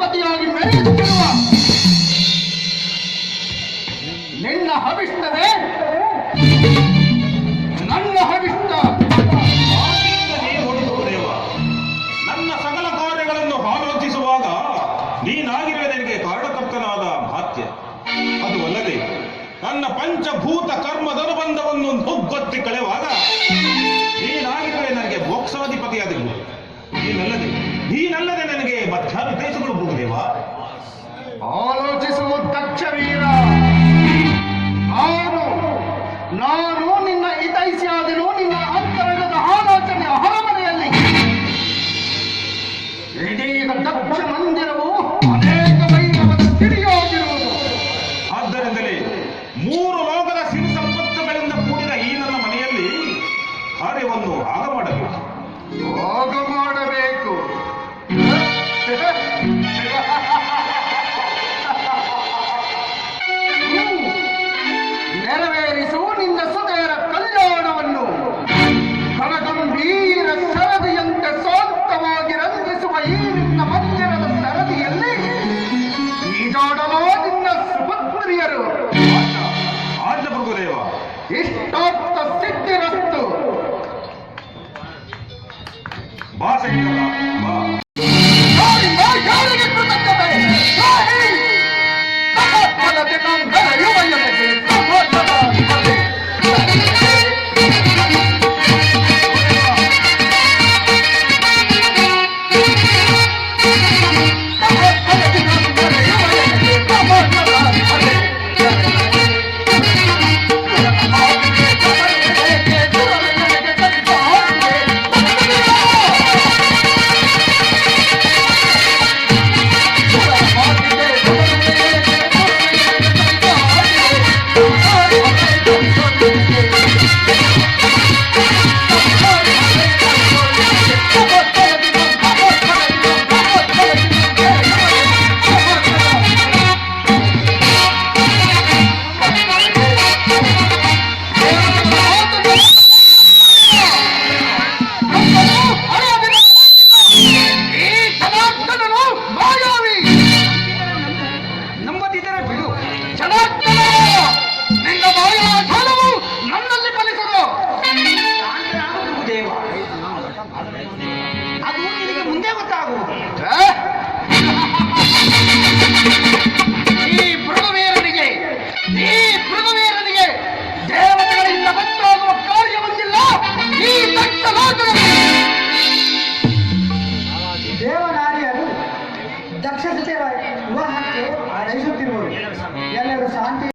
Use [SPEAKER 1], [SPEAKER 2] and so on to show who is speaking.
[SPEAKER 1] ಅಧಿಪತಿಯಾಗಿ ಮೆರೆಯುತ್ತಿರುವ ನಿನ್ನ ಹವಿಷ್ಟವೇ ನನ್ನ ಹವಿಷ್ಟ.
[SPEAKER 2] ದೇವ, ನನ್ನ ಸಕಲ ಕಾರ್ಯಗಳನ್ನು ಆಲೋಚಿಸುವಾಗ ನೀನಾಗಿರುವೆ ನನಗೆ ಕಾರಣಕರ್ತನಾದ ಭಾತ್ಯ. ಅದು ಅಲ್ಲದೆ ನನ್ನ ಪಂಚಭೂತ ಕರ್ಮದನುಬಂಧವನ್ನು ನುಗ್ಗೊತ್ತಿ ಕಳೆಯುವಾಗ ನೀನಾಗಿರುವೆ ನನಗೆ ಮೋಕ್ಷಾಧಿಪತಿಯಾದಿರುವುದು. ನೀನಲ್ಲದೆ ನನಗೆ ಮಧ್ಯಾಹ್ನ ದೇಶಗಳು ಹೋಗುದೇವ.
[SPEAKER 1] ಆಲೋಚಿಸುವ ದಕ್ಷ ವೀರ, ನಾನು ನಿನ್ನ ಹಿತೈಷಿಯಾದನು ನಿನ್ನ ಅಂತರಂಗದ ಆಲೋಚನೆ ಅಹರಮನೆಯಲ್ಲಿ. ಇದೀಗ ದಕ್ಷ ಮಂದಿರವು ಅನೇಕ ವೈಭವದ ಸಿರಿಯಾಗಿರುವುದು.
[SPEAKER 2] ಆದ್ದರಿಂದಲೇ 3 ಲೋಕದ ಸಿರಿ ಸಂಪತ್ತುಗಳಿಂದ ಕೂಡಿದ ಈ ನನ್ನ ಮನೆಯಲ್ಲಿ ಕಾರ್ಯವನ್ನು ಆಗ ಮಾಡಬೇಕು.
[SPEAKER 1] ನೆರವೇರಿಸು ನಿನ್ನ ಸುತೆಯರ ಕಲ್ಯಾಣವನ್ನು. ಕನಗಂಭೀರ ಸರದಿಯಂತೆ ಶಾಂತವಾಗಿ ರಂಜಿಸುವ ಈ ನಿನ್ನ ಮಂದಿರದ ಸರದಿಯಲ್ಲಿ ಈಜಾಡಲೋ ನಿನ್ನ ಸುಪುತ್ರಿಯರು.
[SPEAKER 2] ಆಜ್ಞ ಪ್ರಭುದೇವ.
[SPEAKER 1] ಇಷ್ಟಾಪ್ತ ಸಿದ್ಧಿರಸ್ತು. ಯಾರಿಗೆ ಕೃತಜ್ಞತೆ? ಅದು ನಿನಗೆ ಮುಂದೆ ಗೊತ್ತಾಗುವುದು. ಈ ಮೃಗವೀರನಿಗೆ ದೇವತೆಗಳಿಂದ ಗೊತ್ತಾಗುವ ಕಾರ್ಯ ಬಂದಿಲ್ಲ. ಈ ದಟ್ಟ ಲೋಕದಲ್ಲಿ
[SPEAKER 3] ದೇವನಾರಿಯರು ದಕ್ಷ ಜೊತೆ ವಿವಾಹಕ್ಕೆ ಬಯಸುತ್ತಿರುವರು. ಎಲ್ಲರೂ ಶಾಂತಿ